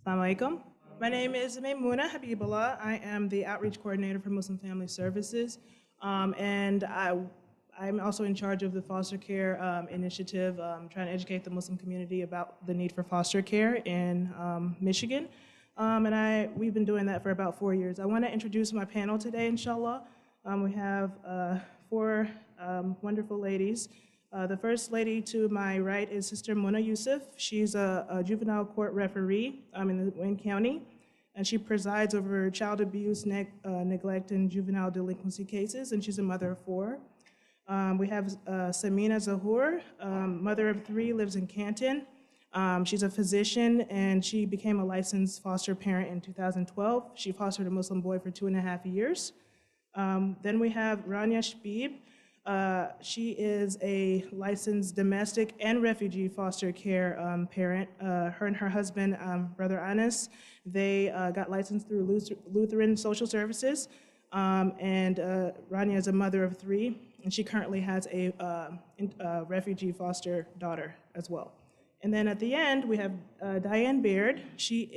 Assalamu alaikum. My name is Maimuna Habibullah. I am the outreach coordinator for Muslim Family Services, I'm also in charge of the foster care initiative, trying to educate the Muslim community about the need for foster care in Michigan. We've been doing that for about 4 years. I want to introduce my panel today, inshallah. We have four wonderful ladies. The first lady to my right is Sister Mona Yusuf. She's a juvenile court referee in Wayne County, and she presides over child abuse, neglect, and juvenile delinquency cases, and she's a mother of four. We have Samina Zahur, mother of three, lives in Canton. She's a physician, and she became a licensed foster parent in 2012. She fostered a Muslim boy for 2.5 years. Then we have Rania Shbib. She is a licensed domestic and refugee foster care parent. Her and her husband, Brother Anas, they got licensed through Lutheran Social Services. Rania is a mother of three, and she currently has a refugee foster daughter as well. And then at the end, we have Diane Baird. She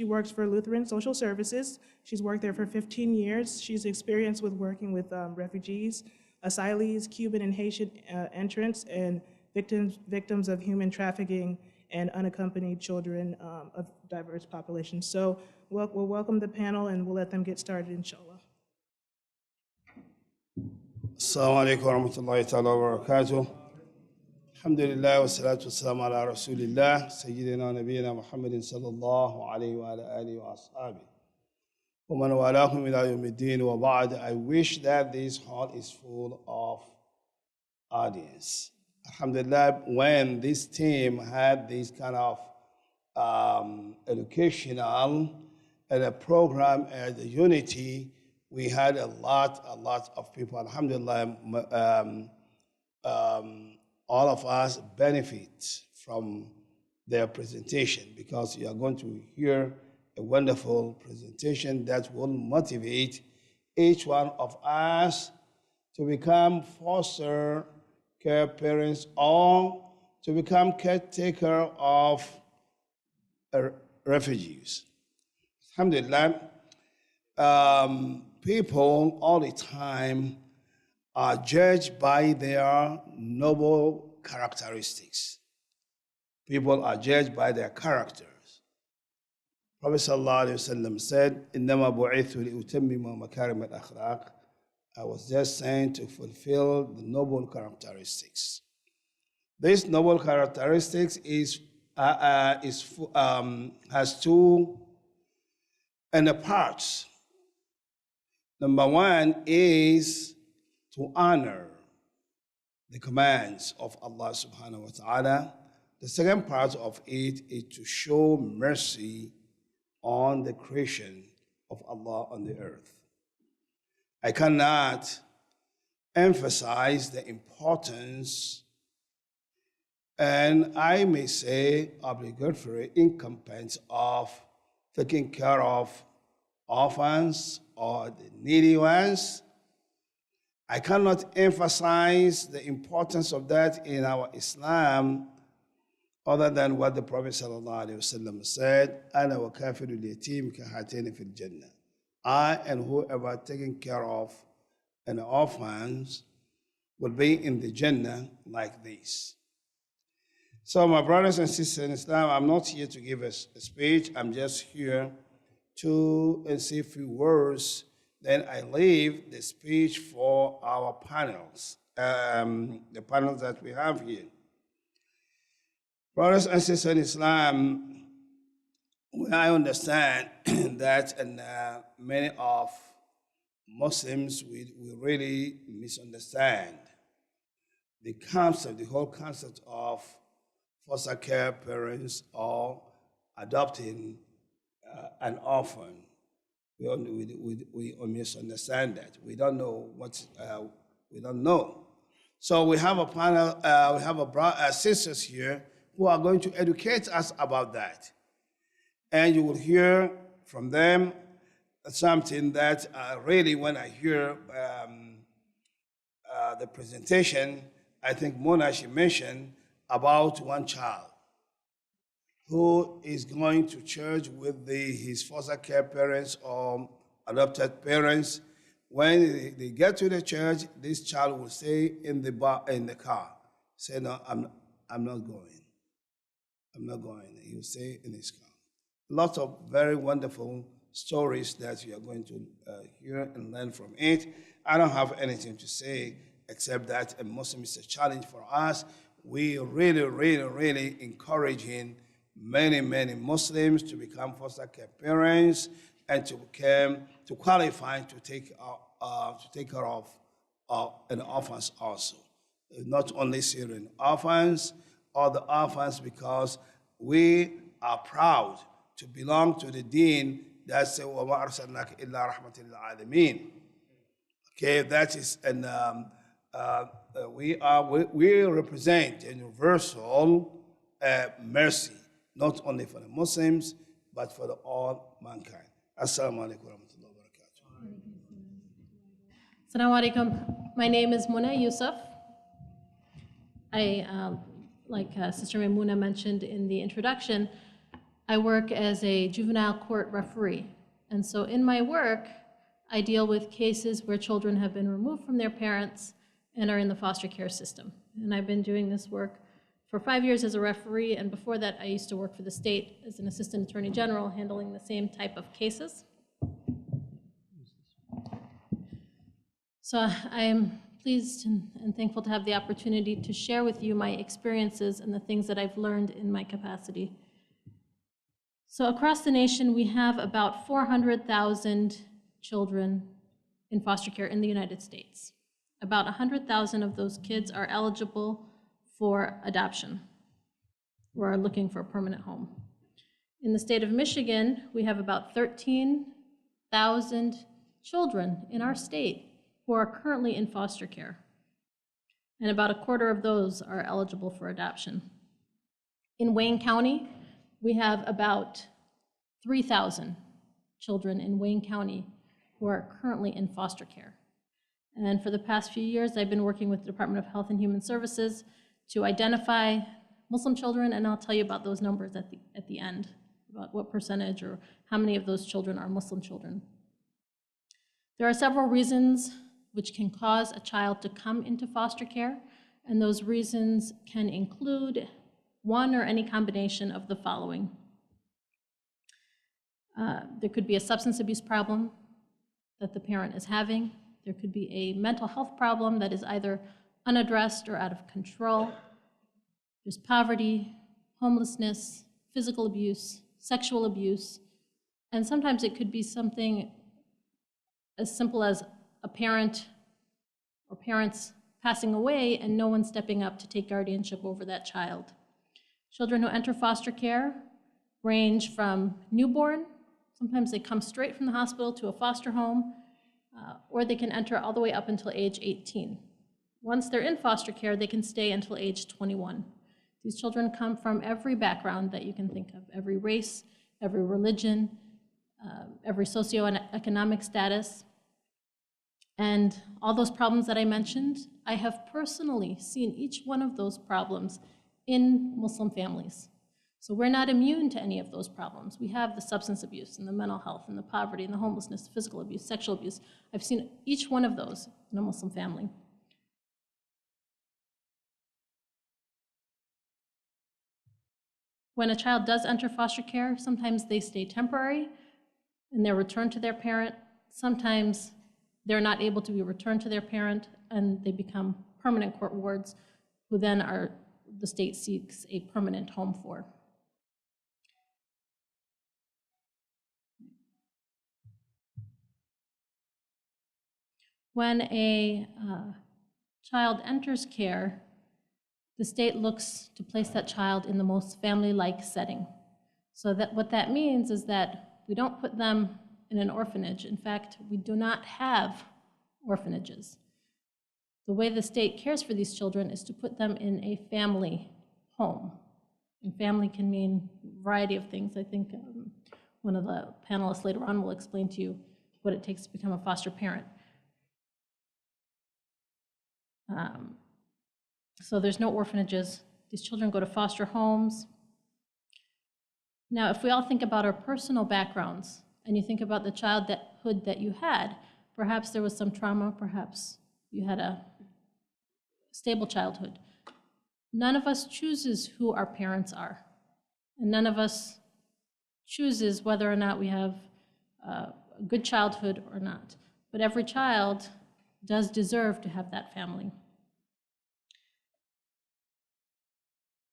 works for Lutheran Social Services. She's worked there for 15 years. She's experienced with working with refugees, asylees, Cuban and Haitian entrants, and victims of human trafficking and unaccompanied children of diverse populations. So we'll welcome the panel, and we'll let them get started, inshallah. Assalamu alaikum wa rahmatullahi ta'ala wa barakatuh. Alhamdulillah wa salatu wa salam ala rasulillah, Sayyidina Nabiyyina Muhammadin sallallahu alayhi wa ala alihi wa ashabihi. Wa man walahum ila yawmiddin wa ba'd. I wish that this hall is full of audience. Alhamdulillah, when this team had this kind of educational and a program at the Unity, we had a lot of people. Alhamdulillah, all of us benefit from their presentation, because you are going to hear a wonderful presentation that will motivate each one of us to become foster care parents or to become caretaker of refugees. Alhamdulillah, people all the time are judged by their noble characteristics. People are judged by their characters. Prophet sallallahu alaihi wasallam said, "Innama bu'ithu li'utammima makarim al-akhlaq." I was just sent to fulfill the noble characteristics. This noble characteristics has two parts. Number one is to honor the commands of Allah subhanahu wa ta'ala. The second part of it is to show mercy on the creation of Allah on the earth. I cannot emphasize the importance, and I may say obligatory incompetence of taking care of orphans or the needy ones. I cannot emphasize the importance of that in our Islam other than what the Prophet ﷺ said, "Ana wa kafirul yatim kahatayni fil jannah." I and whoever taking care of an orphan will be in the Jannah like this. So my brothers and sisters in Islam, I'm not here to give a speech. I'm just here to say a few words. Then I leave the speech for our panels, the panels that we have here. Brothers and sisters in Islam, I understand that many of Muslims we really misunderstand the whole concept of foster care parents or adopting an orphan. We misunderstand that. We don't know we don't know. So we have a panel, we have sisters here who are going to educate us about that. And you will hear from them something that really, when I hear the presentation, I think Mona, she mentioned about one child. who is going to church with his foster care parents or adopted parents. When they get to the church, this child will stay in the car. Say, no, I'm not going. I'm not going. He will stay in his car. Lots of very wonderful stories that you are going to hear and learn from it. I don't have anything to say except that a Muslim is a challenge for us. We really encouraging many Muslims to become foster care parents and to qualify to take care of an orphans also. Not only Syrian orphans, other orphans, because we are proud to belong to the deen that says, وَمَا أَرْسَلْنَاكَ إِلَّا رَحْمَةً لِلْعَالَمِينَ. Okay, that is, and we represent a universal mercy, not only for the Muslims, but for all mankind. Assalamu alaikum wa rahmatullahi wa barakatuh. Assalamu alaikum. My name is Muna Yusuf. Like Sister Maimuna mentioned in the introduction, I work as a juvenile court referee. And so in my work, I deal with cases where children have been removed from their parents and are in the foster care system. And I've been doing this work for 5 years as a referee, and before that I used to work for the state as an assistant attorney general handling the same type of cases. So I am pleased and thankful to have the opportunity to share with you my experiences and the things that I've learned in my capacity. So across the nation, we have about 400,000 children in foster care in the United States. About 100,000 of those kids are eligible for adoption or are looking for a permanent home. In the state of Michigan, we have about 13,000 children in our state who are currently in foster care, and about a quarter of those are eligible for adoption. In Wayne County, we have about 3,000 children in Wayne County who are currently in foster care. And for the past few years, I've been working with the Department of Health and Human Services to identify Muslim children, and I'll tell you about those numbers at the end, about what percentage or how many of those children are Muslim children. There are several reasons which can cause a child to come into foster care, and those reasons can include one or any combination of the following. There could be a substance abuse problem that the parent is having. There could be a mental health problem that is either unaddressed or out of control. There's poverty, homelessness, physical abuse, sexual abuse, and sometimes it could be something as simple as a parent or parents passing away and no one stepping up to take guardianship over that child. Children who enter foster care range from newborn, sometimes they come straight from the hospital to a foster home, or they can enter all the way up until age 18. Once they're in foster care, they can stay until age 21. These children come from every background that you can think of, every race, every religion, every socioeconomic status. And all those problems that I mentioned, I have personally seen each one of those problems in Muslim families. So we're not immune to any of those problems. We have the substance abuse and the mental health and the poverty and the homelessness, the physical abuse, sexual abuse. I've seen each one of those in a Muslim family. When a child does enter foster care, sometimes they stay temporary and they're returned to their parent. Sometimes they're not able to be returned to their parent and they become permanent court wards, who then the state seeks a permanent home for. When a child enters care, the state looks to place that child in the most family-like setting. So that what that means is that we don't put them in an orphanage. In fact, we do not have orphanages. The way the state cares for these children is to put them in a family home. And family can mean a variety of things. I think one of the panelists later on will explain to you what it takes to become a foster parent. So there's no orphanages. These children go to foster homes. Now, if we all think about our personal backgrounds, and you think about the childhood that you had, perhaps there was some trauma, perhaps you had a stable childhood. None of us chooses who our parents are, and none of us chooses whether or not we have a good childhood or not. But every child does deserve to have that family.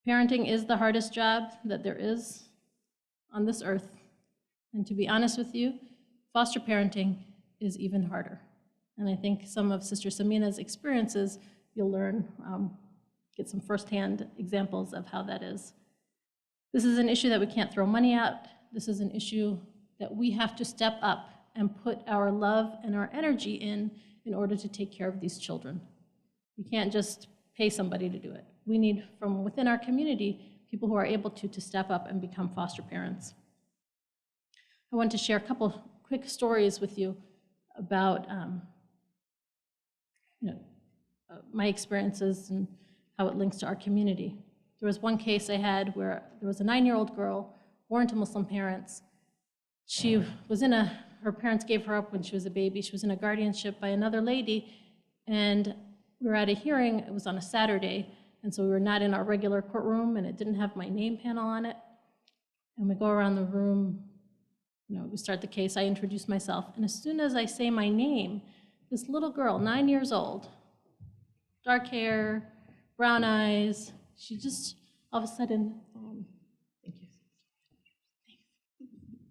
Parenting is the hardest job that there is on this earth. And to be honest with you, foster parenting is even harder. And I think some of Sister Samina's experiences, you'll learn, get some firsthand examples of how that is. This is an issue that we can't throw money at. This is an issue that we have to step up and put our love and our energy in order to take care of these children. You can't just pay somebody to do it. We need, from within our community, people who are able to step up and become foster parents. I want to share a couple quick stories with you about my experiences and how it links to our community. There was one case I had where there was a 9-year-old girl born to Muslim parents. She was her parents gave her up when she was a baby. She was in a guardianship by another lady, and we were at a hearing. It was on a Saturday, and so we were not in our regular courtroom, and it didn't have my name panel on it. And we go around the room, we start the case. I introduce myself, and as soon as I say my name, this little girl, 9 years old, dark hair, brown eyes, she just all of a sudden, thank you.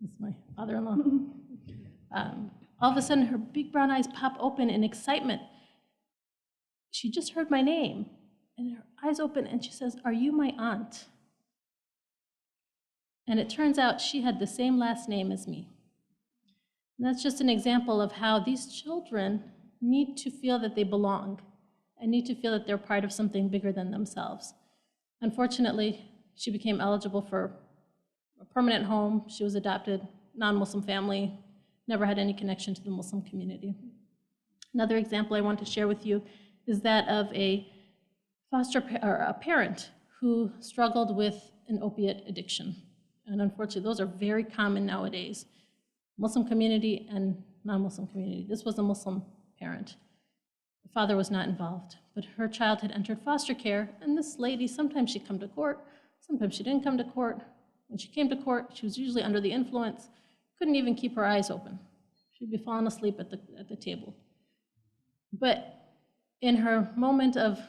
That's my father-in-law. All of a sudden, her big brown eyes pop open in excitement. She just heard my name, and her eyes open, and she says, "Are you my aunt?" And it turns out she had the same last name as me. And that's just an example of how these children need to feel that they belong and need to feel that they're part of something bigger than themselves. Unfortunately, she became eligible for a permanent home. She was adopted, non-Muslim family, never had any connection to the Muslim community. Another example I want to share with you is that of a parent who struggled with an opiate addiction. And unfortunately, those are very common nowadays, Muslim community and non-Muslim community. This was a Muslim parent. The father was not involved, but her child had entered foster care, and this lady, sometimes she'd come to court, sometimes she didn't come to court. When she came to court, she was usually under the influence, couldn't even keep her eyes open. She'd be falling asleep at the table. But in her moment of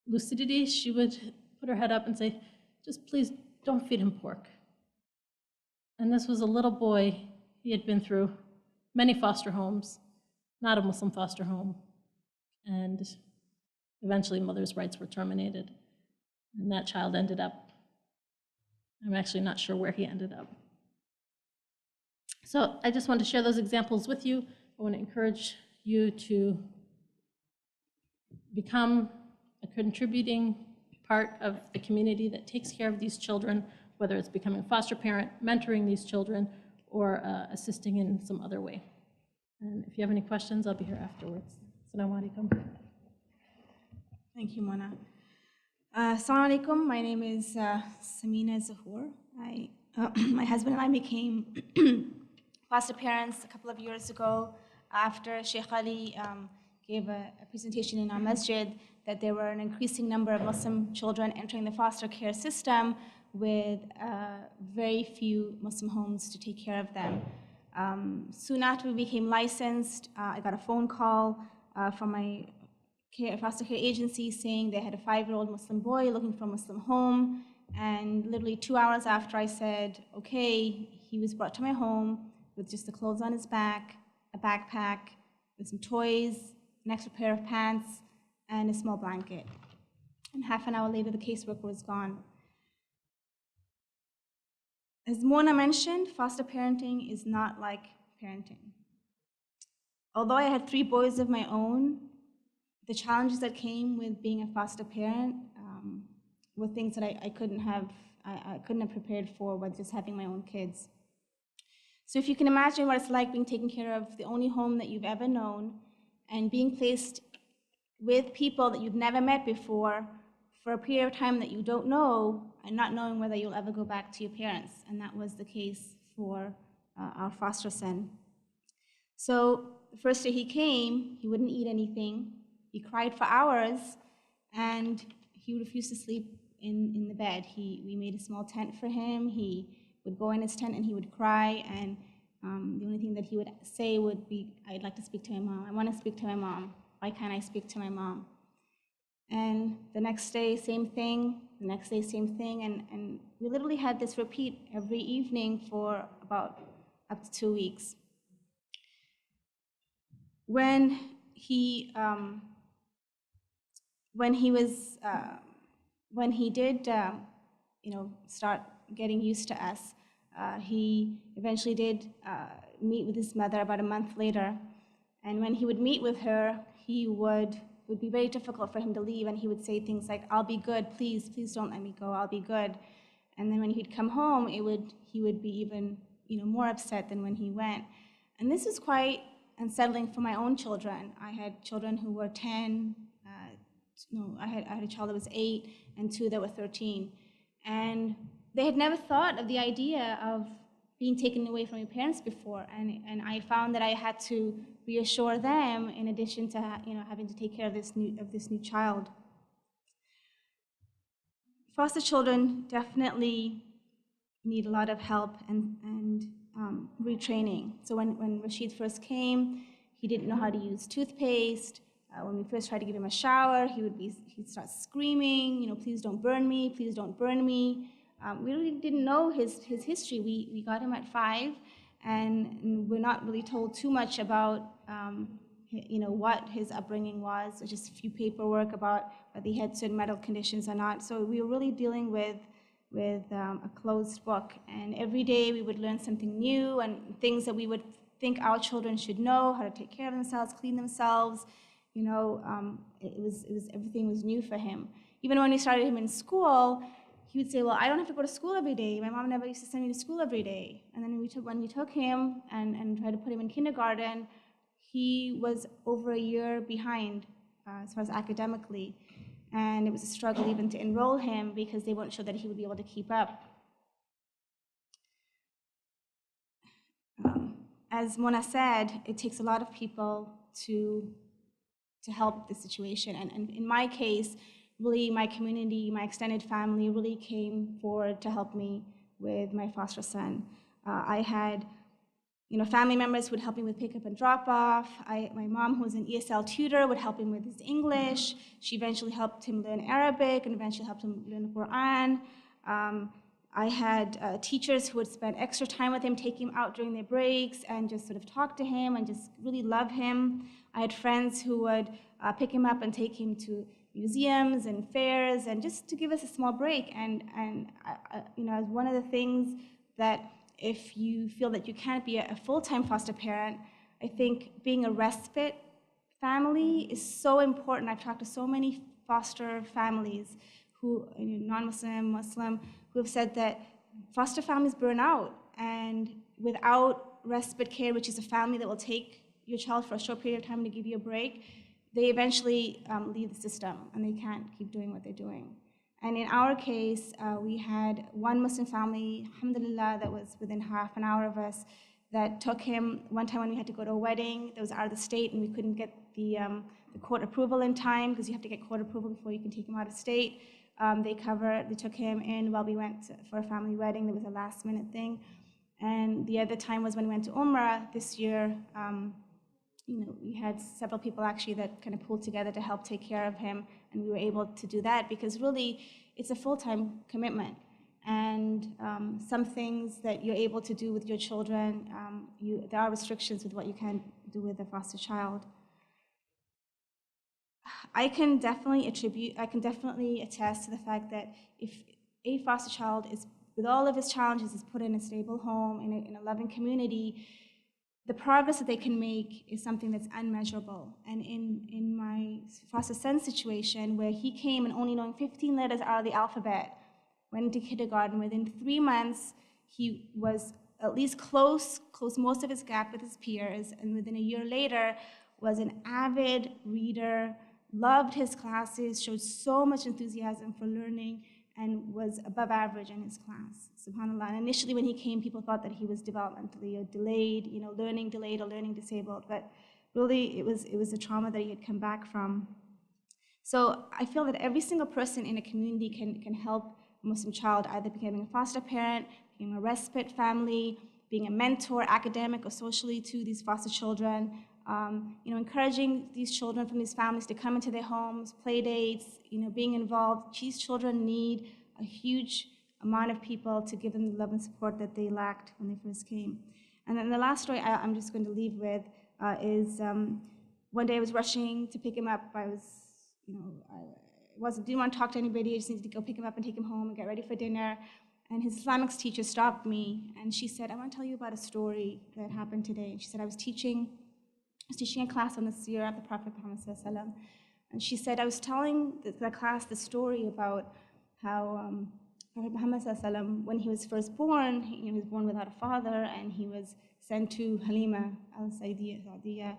lucidity, she would put her head up and say, "Just please don't feed him pork." And this was a little boy. He had been through many foster homes, not a Muslim foster home, and eventually mother's rights were terminated, and that child ended up, I'm actually not sure where he ended up. So I just want to share those examples with you. I want to encourage you to become a contributing part of the community that takes care of these children, whether it's becoming a foster parent, mentoring these children, or assisting in some other way. And if you have any questions, I'll be here afterwards. Assalamu alaikum. Thank you, Mona. Assalamu alaikum. My name is Samina Zahoor. My husband and I became foster parents a couple of years ago after Sheikh Ali gave a presentation in our masjid that there were an increasing number of Muslim children entering the foster care system with very few Muslim homes to take care of them. Soon after we became licensed, I got a phone call from my foster care agency saying they had a 5-year-old Muslim boy looking for a Muslim home, and literally 2 hours after I said, okay, he was brought to my home with just the clothes on his back, a backpack, with some toys, an extra pair of pants, and a small blanket. And half an hour later, the caseworker was gone. As Mona mentioned, foster parenting is not like parenting. Although I had 3 boys of my own, the challenges that came with being a foster parent were things that I couldn't have prepared for with just having my own kids. So if you can imagine what it's like being taken care of, the only home that you've ever known, and being placed with people that you've never met before for a period of time that you don't know, and not knowing whether you'll ever go back to your parents. And that was the case for our foster son. So the first day he came, he wouldn't eat anything. He cried for hours, and he refused to sleep in the bed. We made a small tent for him. He would go in his tent and he would cry, and the only thing that he would say would be, "I'd like to speak to my mom. I want to speak to my mom. Why can't I speak to my mom?" And the next day, same thing. The next day, same thing. And we literally had this repeat every evening for about up to 2 weeks. When he did, start getting used to us, he eventually did meet with his mother about a month later. And when he would meet with her, it would be very difficult for him to leave, and he would say things like, "I'll be good, please don't let me go, I'll be good." And then when he'd come home, he would be even more upset than when he went. And this was quite unsettling for my own children. I had children who were 10, I had a child that was 8 and 2 that were 13. And they had never thought of the idea of being taken away from your parents before. And I found that I had to reassure them in addition to having to take care of this new child. Foster children definitely need a lot of help and retraining. So when Rashid first came, he didn't know how to use toothpaste. When we first tried to give him a shower, he'd start screaming, "Please don't burn me, please don't burn me." We really didn't know his history. We got him at 5, and we're not really told too much about what his upbringing was. Just a few paperwork about whether he had certain medical conditions or not. So we were really dealing with a closed book, and every day we would learn something new and things that we would think our children should know, how to take care of themselves, clean themselves. Everything was new for him. Even when we started him in school, he would say, "Well, I don't have to go to school every day. My mom never used to send me to school every day." And then when we took him and tried to put him in kindergarten, he was over a year behind as far as academically. And it was a struggle even to enroll him because they weren't sure that he would be able to keep up. As Mona said, it takes a lot of people to help the situation. And in my case, really my community, my extended family really came forward to help me with my foster son. I had family members who would help me with pickup and drop off. My mom, who was an ESL tutor, would help him with his English. She eventually helped him learn Arabic and eventually helped him learn the Quran. I had teachers who would spend extra time with him, take him out during their breaks and just sort of talk to him and just really love him. I had friends who would pick him up and take him to museums and fairs and just to give us a small break. And as one of the things that if you feel that you can't be a full-time foster parent, I think being a respite family is so important. I've talked to so many foster families who, non-Muslim, Muslim, who have said that foster families burn out, and without respite care, which is a family that will take your child for a short period of time to give you a break, they eventually leave the system and they can't keep doing what they're doing. And in our case, we had one Muslim family, alhamdulillah, that was within half an hour of us, that took him one time when we had to go to a wedding that was out of the state and we couldn't get the court approval in time, because you have to get court approval before you can take him out of state. They took him in while we went for a family wedding. That was a last minute thing. And the other time was when we went to Umrah this year. We had several people actually that kind of pulled together to help take care of him, and we were able to do that because really it's a full-time commitment. And some things that you're able to do with your children, there are restrictions with what you can do with a foster child. I can definitely attest to the fact that if a foster child is, with all of his challenges, is put in a stable home, in a loving community, the progress that they can make is something that's unmeasurable. And in my foster son situation, where he came and only knowing 15 letters out of the alphabet, went into kindergarten, within 3 months, he was at least close most of his gap with his peers, and within a year later, was an avid reader, loved his classes, showed so much enthusiasm for learning, and was above average in his class, subhanAllah. And initially when he came, people thought that he was developmentally delayed, learning delayed or learning disabled, but really it was a trauma that he had come back from. So I feel that every single person in a community can help a Muslim child, either becoming a foster parent, being a respite family, being a mentor, academic or socially to these foster children, encouraging these children from these families to come into their homes, play dates, being involved. These children need a huge amount of people to give them the love and support that they lacked when they first came. And then the last story I'm just going to leave with is one day I was rushing to pick him up. I didn't want to talk to anybody. I just needed to go pick him up and take him home and get ready for dinner. And his Islamics teacher stopped me, and she said, I want to tell you about a story that happened today. And she said, I was teaching a class on the seerah of the Prophet Muhammad ﷺ. And she said, I was telling the class the story about how Prophet Muhammad ﷺ, when he was first born, he was born without a father, and he was sent to Halima al-Sa'diyah,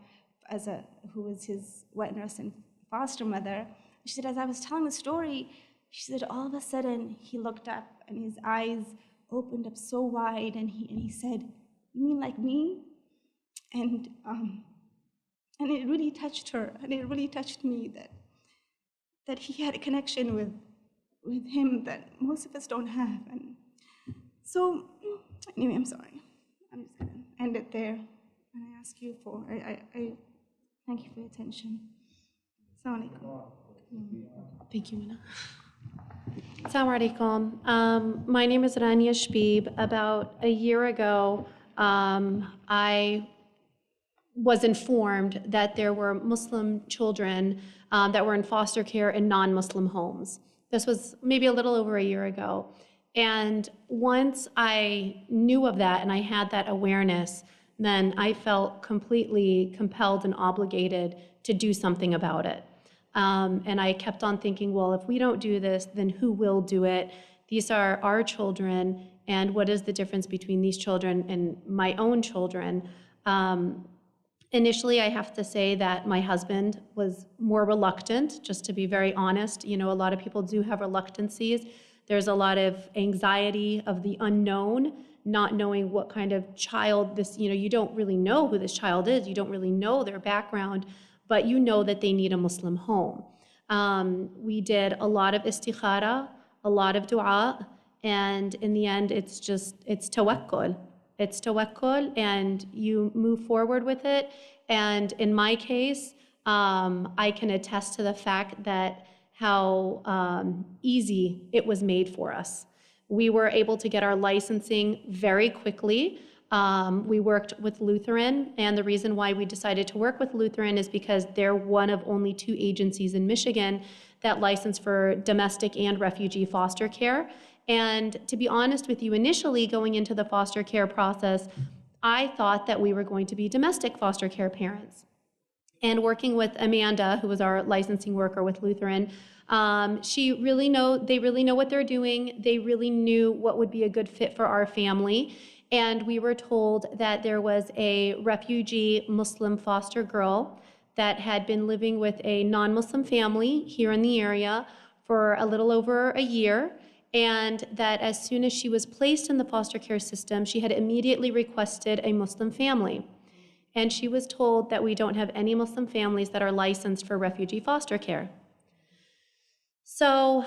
who was his wet nurse and foster mother. She said, as I was telling the story, she said, all of a sudden, he looked up, and his eyes opened up so wide, and he said, you mean like me? And it really touched her, and it really touched me that he had a connection with him that most of us don't have. And so, anyway, I'm sorry. I'm just going to end it there. And I ask you I thank you for your attention. Assalamu alaikum. Thank you, Mina. Assalamu alaikum. My name is Rania Shbib. About a year ago, I was informed that there were Muslim children that were in foster care in non-Muslim homes. This was maybe a little over a year ago. And once I knew of that and I had that awareness, then I felt completely compelled and obligated to do something about it. And I kept on thinking, well, if we don't do this, then who will do it? These are our children, and what is the difference between these children and my own children? Initially, I have to say that my husband was more reluctant, just to be very honest. A lot of people do have reluctancies. There's a lot of anxiety of the unknown, not knowing what kind of child this, you don't really know who this child is. You don't really know their background, but you know that they need a Muslim home. We did a lot of istikhara, a lot of dua, and in the end, it's tawakkul. It's tawakkul, and you move forward with it. And in my case, I can attest to the fact that how easy it was made for us. We were able to get our licensing very quickly. We worked with Lutheran, and the reason why we decided to work with Lutheran is because they're one of only 2 agencies in Michigan that license for domestic and refugee foster care. And to be honest with you, initially going into the foster care process, I thought that we were going to be domestic foster care parents. And working with Amanda, who was our licensing worker with Lutheran, they really know what they're doing. They really knew what would be a good fit for our family. And we were told that there was a refugee Muslim foster girl that had been living with a non-Muslim family here in the area for a little over a year, and that as soon as she was placed in the foster care system, she had immediately requested a Muslim family. And she was told that we don't have any Muslim families that are licensed for refugee foster care. So,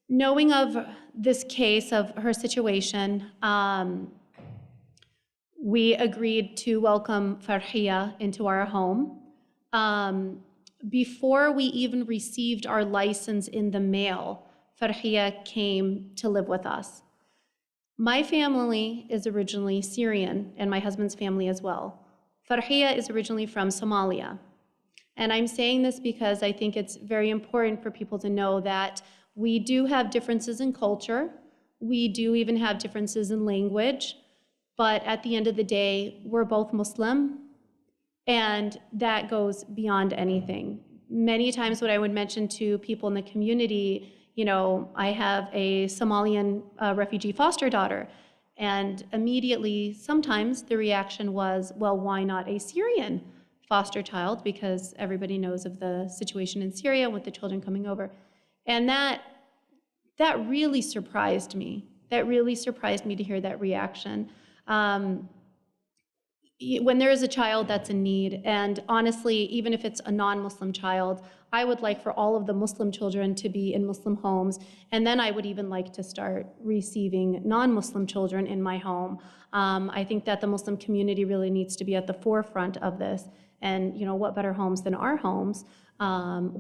knowing of this case, of her situation, we agreed to welcome Farhiya into our home. Before we even received our license in the mail, Farhiya came to live with us. My family is originally Syrian, and my husband's family as well. Farhiya is originally from Somalia. And I'm saying this because I think it's very important for people to know that we do have differences in culture. We do even have differences in language. But at the end of the day, we're both Muslim, and that goes beyond anything. Many times what I would mention to people in the community, I have a Somalian refugee foster daughter, and immediately sometimes the reaction was, well, why not a Syrian foster child because everybody knows of the situation in Syria with the children coming over. And that really surprised me. That really surprised me to hear that reaction. When there is a child that's in need, and honestly, even if it's a non-Muslim child, I would like for all of the Muslim children to be in Muslim homes, and then I would even like to start receiving non-Muslim children in my home. I think that the Muslim community really needs to be at the forefront of this, and you know, what better homes than our homes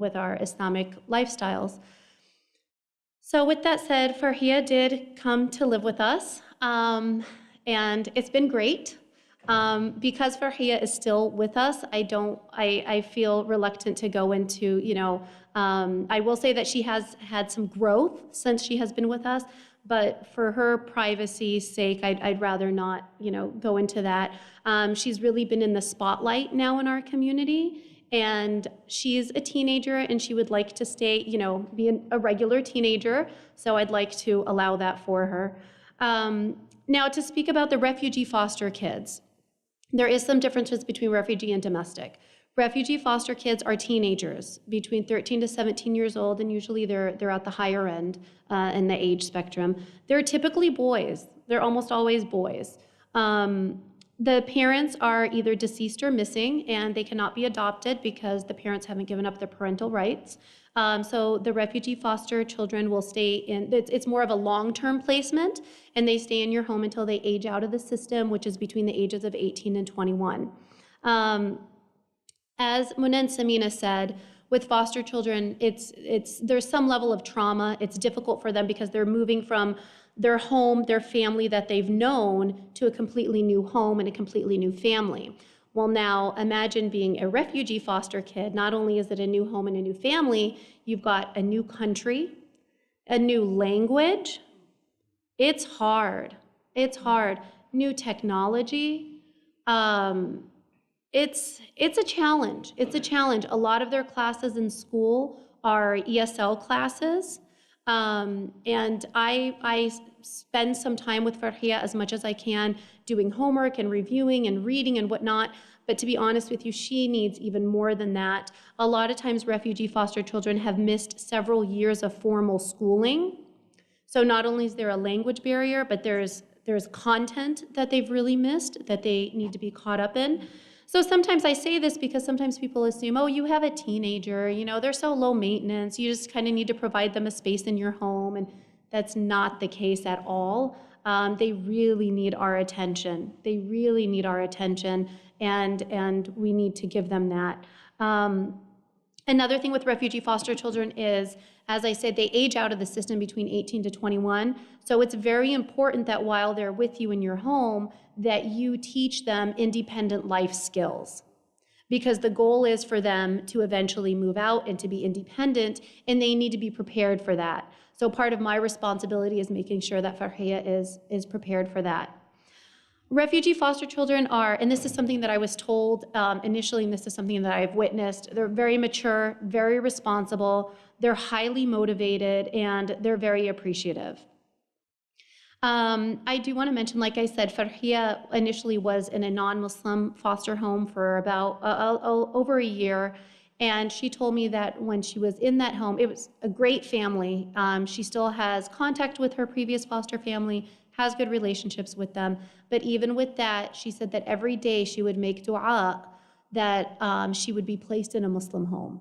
with our Islamic lifestyles. So with that said, Farhia did come to live with us, and it's been great. Because Farhia is still with us, I feel reluctant to go into, you know, I will say that she has had some growth since she has been with us, but for her privacy's sake, I'd rather not, you know, go into that. She's really been in the spotlight now in our community, and she's a teenager and she would like to stay, you know, be a regular teenager, so I'd like to allow that for her. Now, to speak about the refugee foster kids, there is some differences between refugee and domestic. Refugee foster kids are teenagers between 13 to 17 years old, and usually they're at the higher end in the age spectrum. They're typically boys. They're almost always boys. The parents are either deceased or missing, and they cannot be adopted because the parents haven't given up their parental rights. So the refugee foster children will stay in, it's more of a long-term placement, and they stay in your home until they age out of the system, which is between the ages of 18 and 21. As Muna and Samina said, with foster children, there's some level of trauma. It's difficult for them because they're moving from their home, their family that they've known, to a completely new home and a completely new family. Well, now imagine being a refugee foster kid. Not only is it a new home and a new family, you've got a new country, a new language. It's hard. It's hard. New technology. It's a challenge. It's a challenge. A lot of their classes in school are ESL classes. And I spend some time with Farhia as much as I can doing homework and reviewing and reading and whatnot. But to be honest with you, she needs even more than that. A lot of times refugee foster children have missed several years of formal schooling. So not only is there a language barrier, but there's content that they've really missed that they need to be caught up in. So sometimes I say this because sometimes people assume, oh, you have a teenager, you know, they're so low maintenance, you just kind of need to provide them a space in your home, and that's not the case at all. They really need our attention. They really need our attention, and we need to give them that. Another thing with refugee foster children is, as I said, they age out of the system between 18 to 21. So it's very important that while they're with you in your home, that you teach them independent life skills. Because the goal is for them to eventually move out and to be independent, and they need to be prepared for that. So part of my responsibility is making sure that Farhia is prepared for that. Refugee foster children are, and this is something that I was told initially, and this is something that I've witnessed, they're very mature, very responsible, they're highly motivated, and they're very appreciative. I do want to mention, like I said, Farhia initially was in a non-Muslim foster home for about over a year, and she told me that when she was in that home, it was a great family. She still has contact with her previous foster family, has good relationships with them, but even with that, she said that every day she would make dua that she would be placed in a Muslim home.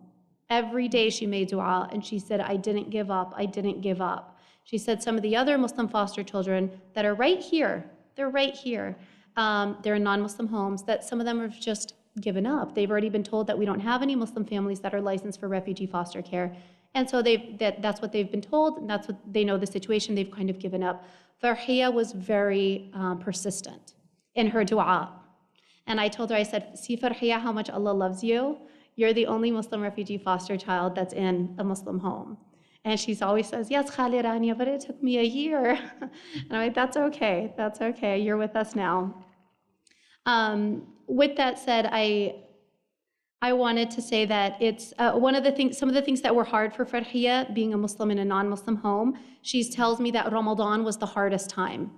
Every day she made dua, and she said, I didn't give up, I didn't give up. She said some of the other Muslim foster children that are right here, they're right here, they're in non-Muslim homes, that some of them have just given up. They've already been told that we don't have any Muslim families that are licensed for refugee foster care. And so that's what they've been told, and that's what they know the situation, they've kind of given up. Farhia was very persistent in her dua. And I told her, I said, see Farhia, how much Allah loves you. You're the only Muslim refugee foster child that's in a Muslim home. And she always says, yes, Khali Rania, but it took me a year. And I'm like, that's okay, you're with us now. With that said, I wanted to say that it's some of the things that were hard for Farhia, being a Muslim in a non-Muslim home, she tells me that Ramadan was the hardest time.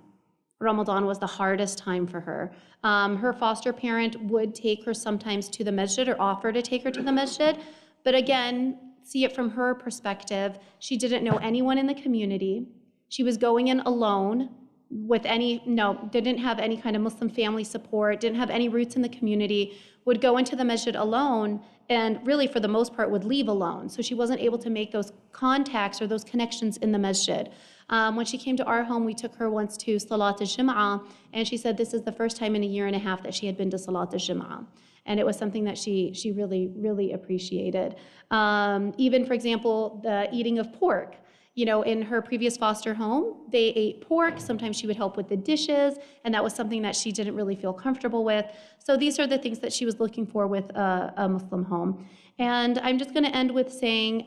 Ramadan was the hardest time for her. Her foster parent would take her sometimes to the masjid or offer to take her to the masjid. But again, see it from her perspective. She didn't know anyone in the community. She was going in alone with didn't have any kind of Muslim family support, didn't have any roots in the community, would go into the masjid alone, and really for the most part would leave alone. So she wasn't able to make those contacts or those connections in the masjid. When she came to our home, we took her once to Salat al-Jum'ah, and she said this is the first time in a year and a half that she had been to Salat al-Jum'ah. And it was something that she really, really appreciated. Even, for example, the eating of pork. You know, in her previous foster home, they ate pork. Sometimes she would help with the dishes, and that was something that she didn't really feel comfortable with. So these are the things that she was looking for with a Muslim home. And I'm just going to end with saying,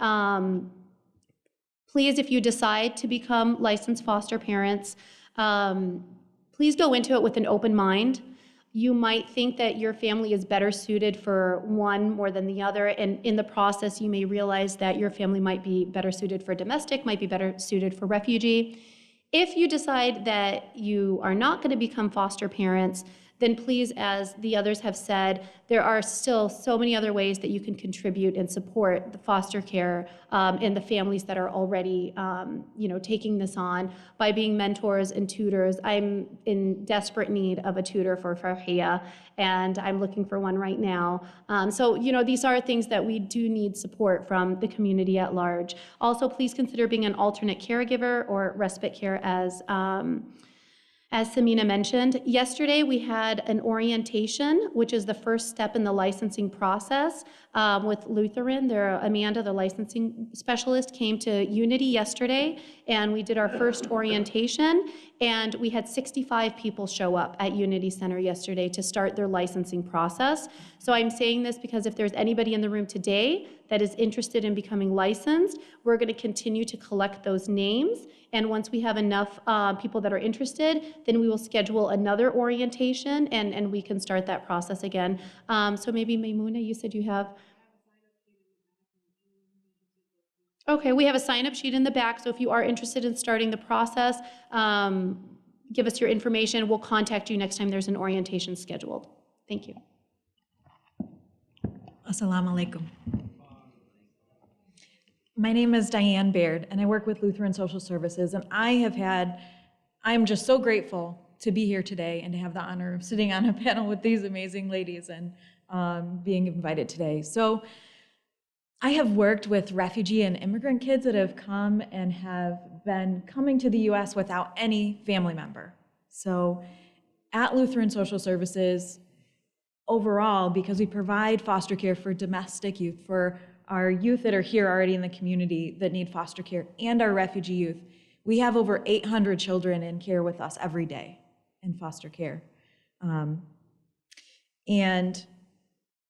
please, if you decide to become licensed foster parents, please go into it with an open mind. You might think that your family is better suited for one more than the other, and in the process, you may realize that your family might be better suited for domestic, might be better suited for refugee. If you decide that you are not going to become foster parents, then please, as the others have said, there are still so many other ways that you can contribute and support the foster care and the families that are already, taking this on by being mentors and tutors. I'm in desperate need of a tutor for Farhiya, and I'm looking for one right now. These are things that we do need support from the community at large. Also, please consider being an alternate caregiver or respite care as Samina mentioned. Yesterday, we had an orientation, which is the first step in the licensing process with Lutheran. Amanda, the licensing specialist, came to Unity yesterday, and we did our first orientation, and we had 65 people show up at Unity Center yesterday to start their licensing process. So I'm saying this because if there's anybody in the room today that is interested in becoming licensed, we're going to continue to collect those names. And once we have enough people that are interested, then we will schedule another orientation and we can start that process again. So maybe Maymuna, you said you have? Okay, we have a sign-up sheet in the back, so if you are interested in starting the process, give us your information. We'll contact you next time there's an orientation scheduled. Thank you. Assalamu alaikum. My name is Diane Baird, and I work with Lutheran Social Services, and I'm just so grateful to be here today and to have the honor of sitting on a panel with these amazing ladies and being invited today. So I have worked with refugee and immigrant kids that have come and have been coming to the US without any family member. So at Lutheran Social Services, overall, because we provide foster care for domestic youth, for our youth that are here already in the community that need foster care, and our refugee youth, we have over 800 children in care with us every day in foster care. And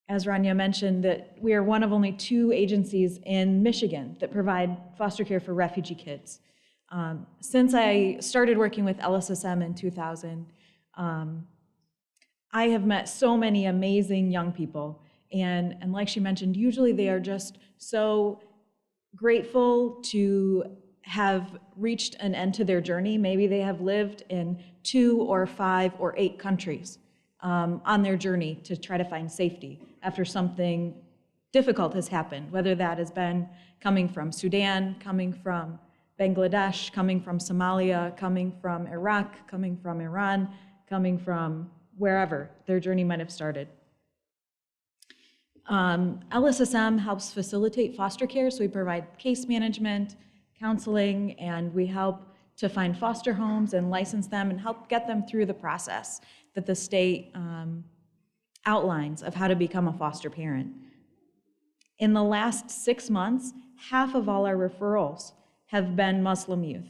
as Rania mentioned, that we are one of only 2 agencies in Michigan that provide foster care for refugee kids. Since I started working with LSSM in 2000, I have met so many amazing young people. And like she mentioned, usually they are just so grateful to have reached an end to their journey. Maybe they have lived in 2 or 5 or 8 countries on their journey to try to find safety after something difficult has happened, whether that has been coming from Sudan, coming from Bangladesh, coming from Somalia, coming from Iraq, coming from Iran, coming from wherever their journey might have started. LSSM helps facilitate foster care, so we provide case management, counseling, and we help to find foster homes and license them and help get them through the process that the state outlines of how to become a foster parent. In the last 6 months, half of all our referrals have been Muslim youth.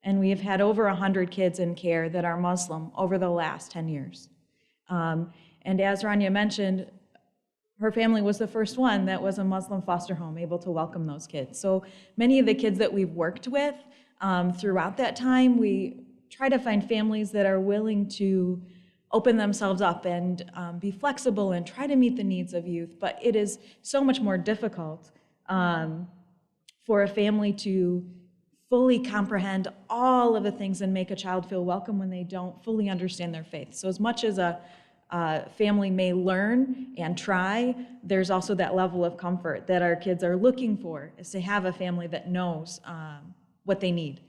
And we have had over 100 kids in care that are Muslim over the last 10 years. And as Rania mentioned, her family was the first one that was a Muslim foster home able to welcome those kids. So many of the kids that we've worked with throughout that time, we try to find families that are willing to open themselves up and be flexible and try to meet the needs of youth. But it is so much more difficult for a family to fully comprehend all of the things and make a child feel welcome when they don't fully understand their faith. So as much as a family may learn and try, there's also that level of comfort that our kids are looking for, is to have a family that knows what they need.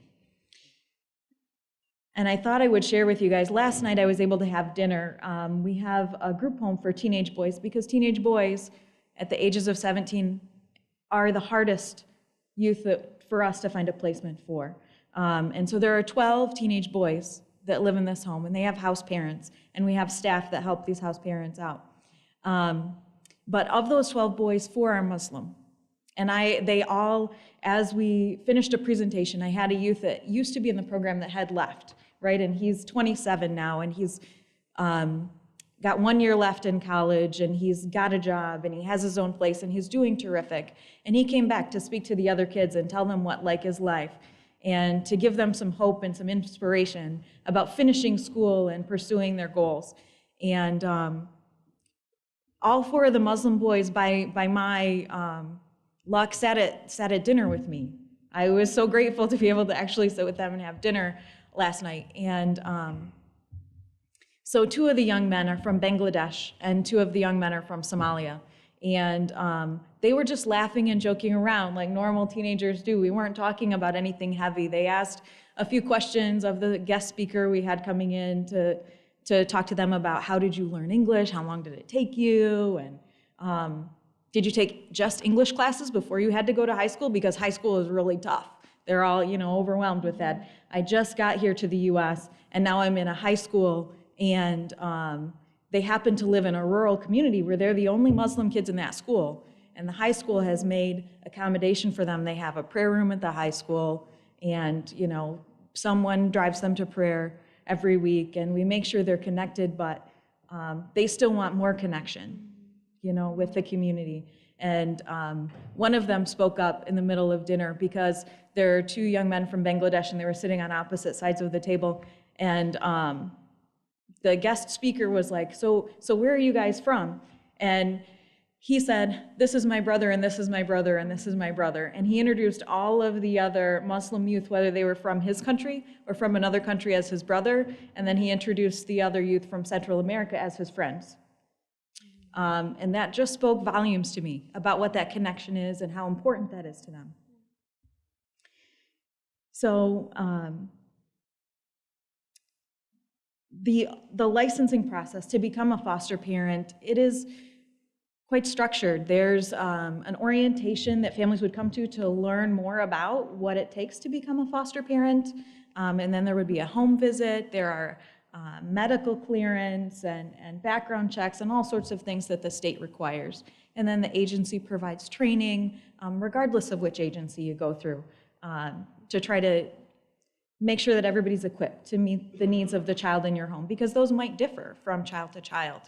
And I thought I would share with you guys, last night I was able to have dinner. We have a group home for teenage boys, because teenage boys at the ages of 17 are the hardest youth for us to find a placement for. And so there are 12 teenage boys that live in this home, and they have house parents, and we have staff that help these house parents out. But of those 12 boys, 4 are Muslim. And they all, as we finished a presentation, I had a youth that used to be in the program that had left, right? And he's 27 now, and he's got 1 year left in college, and he's got a job, and he has his own place, and he's doing terrific. And he came back to speak to the other kids and tell them what like is life, and to give them some hope and some inspiration about finishing school and pursuing their goals. And all 4 of the Muslim boys, by my luck, sat at dinner with me. I was so grateful to be able to actually sit with them and have dinner last night. And so 2 of the young men are from Bangladesh, and 2 of the young men are from Somalia. And they were just laughing and joking around like normal teenagers do. We weren't talking about anything heavy. They asked a few questions of the guest speaker we had coming in to talk to them about, how did you learn English? How long did it take you? And did you take just English classes before you had to go to high school? Because high school is really tough. They're all, overwhelmed with that. I just got here to the US, and now I'm in a high school, and they happen to live in a rural community where they're the only Muslim kids in that school. And the high school has made accommodation for them. They have a prayer room at the high school, and someone drives them to prayer every week, and we make sure they're connected, but they still want more connection, with the community. And one of them spoke up in the middle of dinner, because there are 2 young men from Bangladesh, and they were sitting on opposite sides of the table. And the guest speaker was like, so where are you guys from? And he said, this is my brother, and this is my brother, and this is my brother. And he introduced all of the other Muslim youth, whether they were from his country or from another country, as his brother. And then he introduced the other youth from Central America as his friends. And that just spoke volumes to me about what that connection is and how important that is to them. So the licensing process to become a foster parent, it is quite structured. There's an orientation that families would come to learn more about what it takes to become a foster parent. And then there would be a home visit. There are medical clearance and background checks and all sorts of things that the state requires. And then the agency provides training, regardless of which agency you go through, to try to make sure that everybody's equipped to meet the needs of the child in your home, because those might differ from child to child.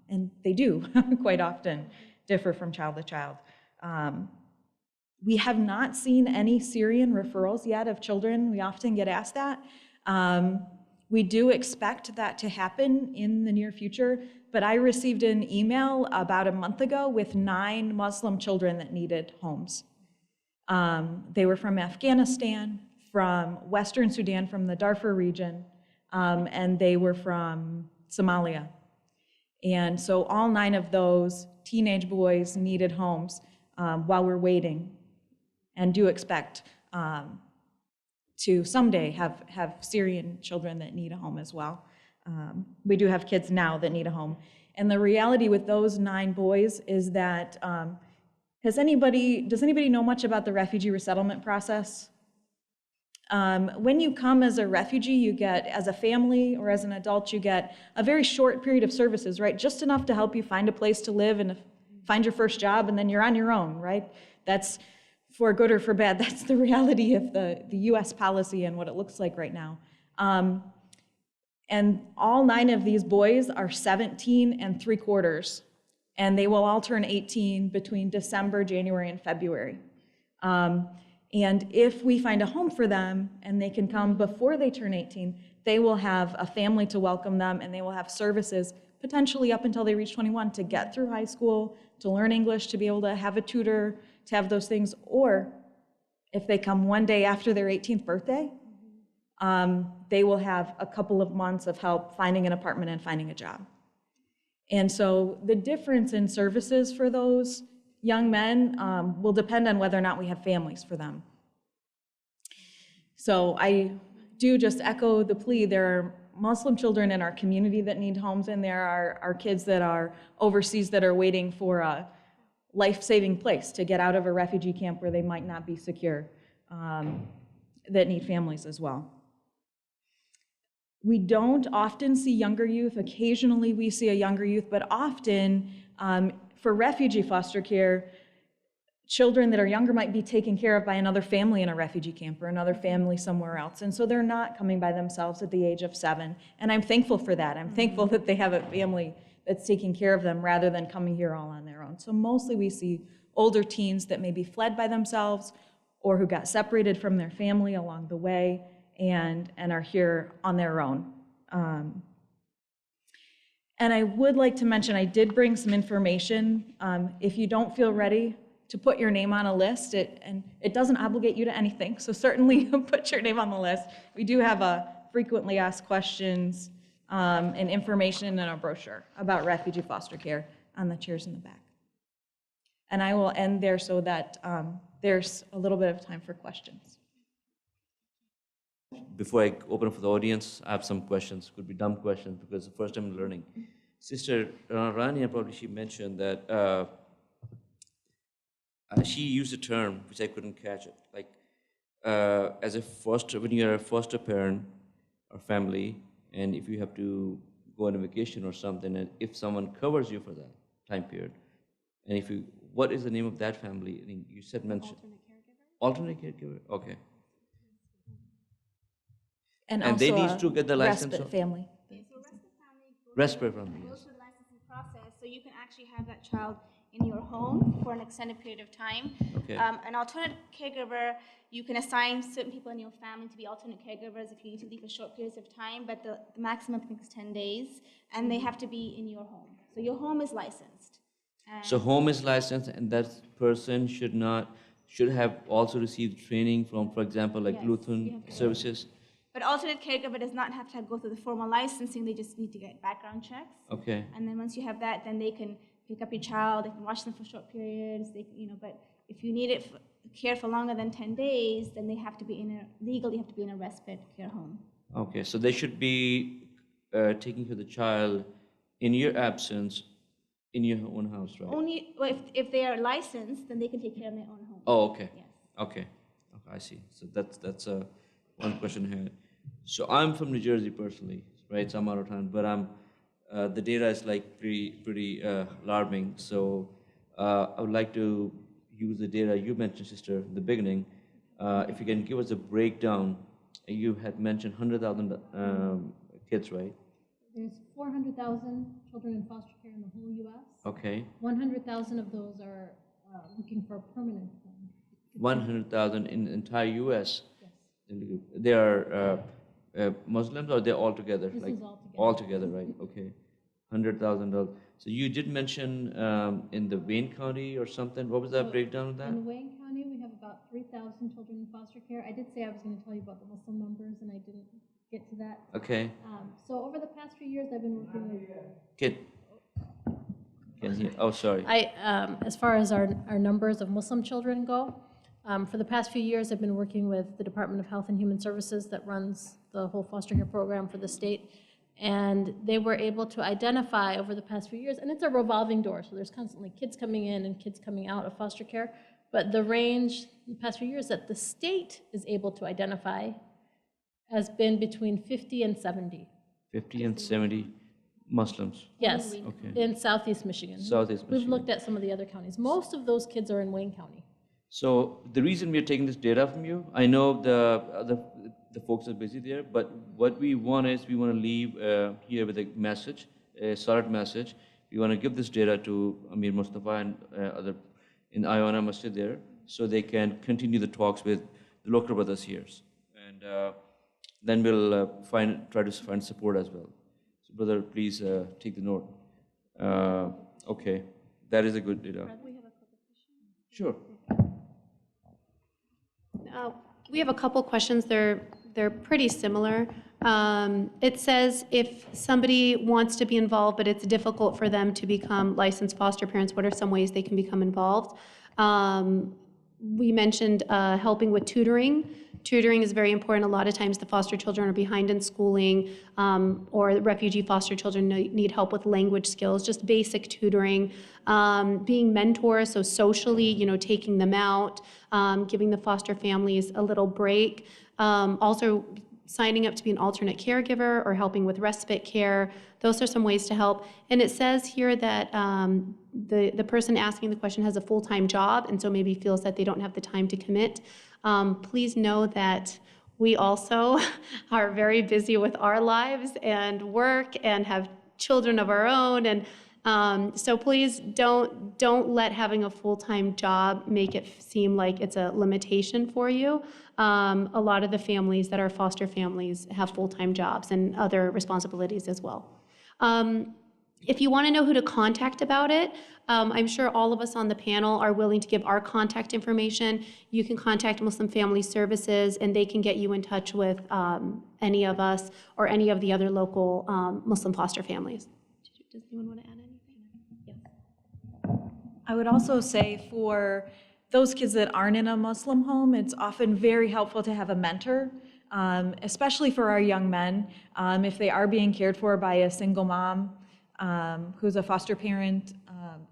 And they do quite often differ from child to child. We have not seen any Syrian referrals yet of children. We often get asked that. We do expect that to happen in the near future, but I received an email about a month ago with 9 Muslim children that needed homes. They were from Afghanistan, from Western Sudan, from the Darfur region, and they were from Somalia. And so all 9 of those teenage boys needed homes while we're waiting, and do expect to someday have Syrian children that need a home as well. We do have kids now that need a home. And the reality with those 9 boys is that, does anybody know much about the refugee resettlement process? When you come as a refugee, you get, as a family or as an adult, you get a very short period of services, right? Just enough to help you find a place to live and find your first job, and then you're on your own, right? That's, for good or for bad, that's the reality of the US policy and what it looks like right now. And all 9 of these boys are 17 3/4, and they will all turn 18 between December, January, and February. And if we find a home for them and they can come before they turn 18, they will have a family to welcome them, and they will have services potentially up until they reach 21 to get through high school, to learn English, to be able to have a tutor, to have those things. Or If they come one day after their 18th birthday, they will have a couple of months of help finding an apartment and finding a job. And so the difference in services for those young men will depend on whether or not we have families for them. So I do just echo the plea. There are Muslim children in our community that need homes, and there are kids that are overseas that are waiting for a life-saving place to get out of a refugee camp where they might not be secure, that need families as well. We don't often see younger youth. Occasionally we see a younger youth, but often for refugee foster care, children that are younger might be taken care of by another family in a refugee camp or another family somewhere else. And so they're not coming by themselves at the age of 7. And I'm thankful for that. I'm thankful that they have a family that's taking care of them rather than coming here all on their own. So mostly we see older teens that maybe fled by themselves or who got separated from their family along the way and are here on their own. And I would like to mention, I did bring some information. If you don't feel ready to put your name on a list, and it doesn't obligate you to anything, so certainly put your name on the list. We do have a frequently asked questions and information in a brochure about refugee foster care on the chairs in the back. And I will end there so that there's a little bit of time for questions. Before I open up for the audience, I have some questions. Could be dumb questions because the first time I'm learning. Sister Rania, probably she mentioned that she used a term which I couldn't catch it. Like as a foster, when you're a foster parent or family, and if you have to go on a vacation or something, and if someone covers you for that time period, and if you, what is the name of that family? I mean, you said mention. Alternate caregiver. Alternate caregiver. Okay. And they also need to get the license. respite family. Respite family. Goes through the licensing process, so you can actually have that child in your home for an extended period of time. Okay. An alternate caregiver, you can assign certain people in your family to be alternate caregivers if you need to leave for short periods of time, but the maximum I think is 10 days, and they have to be in your home. So your home is licensed. So home is licensed, and that person should have also received training from, for example, like Yes, Lutheran services. But alternate caregiver does not have to go through the formal licensing, they just need to get background checks. Okay. And then once you have that, then they can pick up your child, they can watch them for short periods, but if you need it care for longer than 10 days, then they have to be legally have to be in a respite care home. Okay, so they should be taking care of the child in your absence, in your own house, right? Only, well, if they are licensed, then they can take care of their own home. Oh, okay. Yes. Okay, I see. So that's one question I had. So I'm from New Jersey personally, right? So I'm out of town, but the data is like pretty alarming. So I would like to use the data you mentioned, sister, in the beginning. If you can give us a breakdown, you had mentioned 100,000 kids, right? There's 400,000 children in foster care in the whole U.S. Okay. 100,000 of those are looking for a permanent home. 100,000 in the entire U.S. Yes. They are Muslims, or they're all together? This like is all together. all together, right? Okay. $100,000. So you did mention in the Wayne County or something. What was that breakdown of that? In Wayne County, we have about 3,000 children in foster care. I did say I was going to tell you about the Muslim numbers, and I didn't get to that. Okay. So over the past few years, I've been working with... Can hear. Oh, sorry. As far as our numbers of Muslim children go, for the past few years, I've been working with the Department of Health and Human Services that runs the whole foster care program for the state. And they were able to identify over the past few years, and it's a revolving door, so there's constantly kids coming in and kids coming out of foster care. But the range in the past few years that the state is able to identify has been between 50 and 70. 50 and 70 Muslims. Yes, Okay. in Southeast Michigan. Southeast We've Michigan. looked at some of the other counties. Most of those kids are in Wayne County. So the reason we are taking this data from you, I know the folks are busy there, but what we want is we want to leave here with a message, a solid message. We want to give this data to Amir Mustafa and other in Iona Masjid there, so they can continue the talks with the local brothers here, and then we'll try to find support as well. So, brother, please take the note. Okay, that is a good data. Brad, we have a couple questions. Sure. We have a couple questions. They're pretty similar. It says if somebody wants to be involved, but it's difficult for them to become licensed foster parents, what are some ways they can become involved? We mentioned helping with tutoring. Tutoring is very important. A lot of times the foster children are behind in schooling, or the refugee foster children need help with language skills, just basic tutoring. Being mentors, so socially, taking them out, giving the foster families a little break. Also signing up to be an alternate caregiver or helping with respite care. Those are some ways to help. And it says here that the person asking the question has a full-time job and so maybe feels that they don't have the time to commit. Please know that we also are very busy with our lives and work and have children of our own. And so please don't let having a full-time job make it seem like it's a limitation for you. A lot of the families that are foster families have full-time jobs and other responsibilities as well. If you want to know who to contact about it, I'm sure all of us on the panel are willing to give our contact information. You can contact Muslim Family Services and they can get you in touch with any of us or any of the other local Muslim foster families. Does anyone want to add anything? Yes. I would also say for those kids that aren't in a Muslim home, it's often very helpful to have a mentor, especially for our young men. If they are being cared for by a single mom who's a foster parent,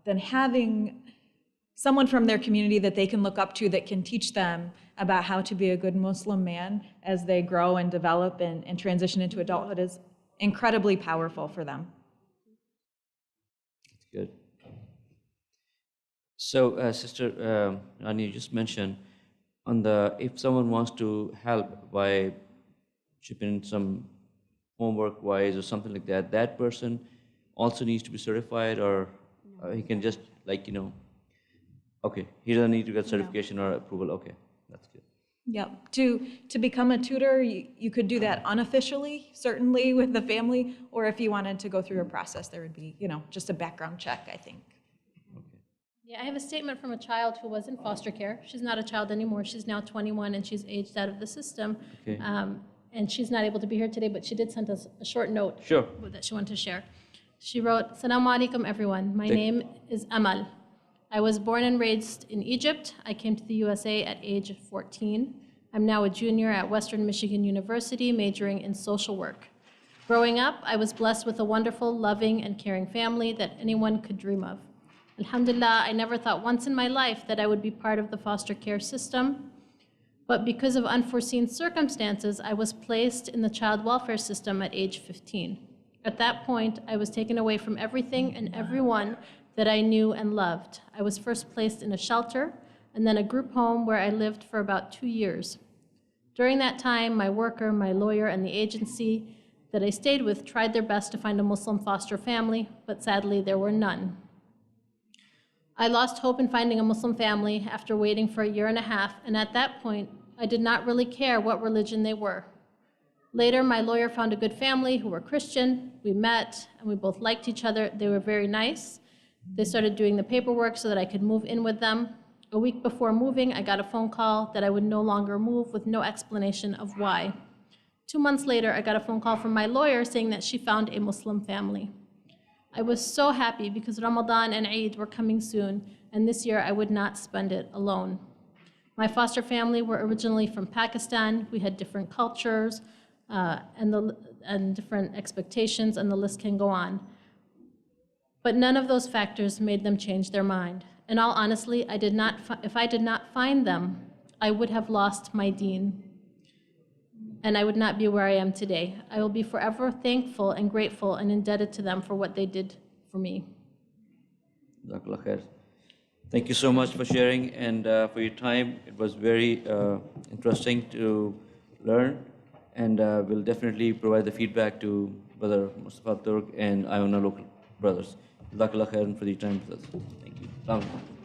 then having someone from their community that they can look up to that can teach them about how to be a good Muslim man as they grow and develop and transition into adulthood is incredibly powerful for them. That's good. So, Sister Rani, you just mentioned if someone wants to help by chipping in some homework wise or something like that, that person also needs to be certified, or he can just okay, he doesn't need to get certification or approval. Okay, that's good. Yep. To become a tutor, you could do that unofficially, certainly with the family, or if you wanted to go through a process, there would be, just a background check, I think. Yeah, I have a statement from a child who was in foster care. She's not a child anymore. She's now 21 and she's aged out of the system. Okay. And she's not able to be here today, but she did send us a short note Sure. that she wanted to share. She wrote, "Assalamu alaikum, everyone. My name is Amal. I was born and raised in Egypt. I came to the USA at age 14. I'm now a junior at Western Michigan University, majoring in social work. Growing up, I was blessed with a wonderful, loving, and caring family that anyone could dream of. Alhamdulillah, I never thought once in my life that I would be part of the foster care system. But because of unforeseen circumstances, I was placed in the child welfare system at age 15. At that point, I was taken away from everything and everyone that I knew and loved. I was first placed in a shelter and then a group home where I lived for about 2 years. During that time, my worker, my lawyer, and the agency that I stayed with tried their best to find a Muslim foster family, but sadly, there were none. I lost hope in finding a Muslim family after waiting for 1.5 years, and at that point, I did not really care what religion they were. Later, my lawyer found a good family who were Christian. We met, and we both liked each other. They were very nice. They started doing the paperwork so that I could move in with them. A week before moving, I got a phone call that I would no longer move with no explanation of why. 2 months later, I got a phone call from my lawyer saying that she found a Muslim family. I was so happy because Ramadan and Eid were coming soon, and this year I would not spend it alone. My foster family were originally from Pakistan. We had different cultures and different expectations, and the list can go on. But none of those factors made them change their mind. In all honesty, if I did not find them, I would have lost my deen, and I would not be where I am today. I will be forever thankful and grateful and indebted to them for what they did for me." Jazakallah khair. Thank you so much for sharing and for your time. It was very interesting to learn, and we'll definitely provide the feedback to Brother Mustafa Turk and Iona local brothers. Jazakallah khair for the time with us. Thank you. Assalamu alaikum.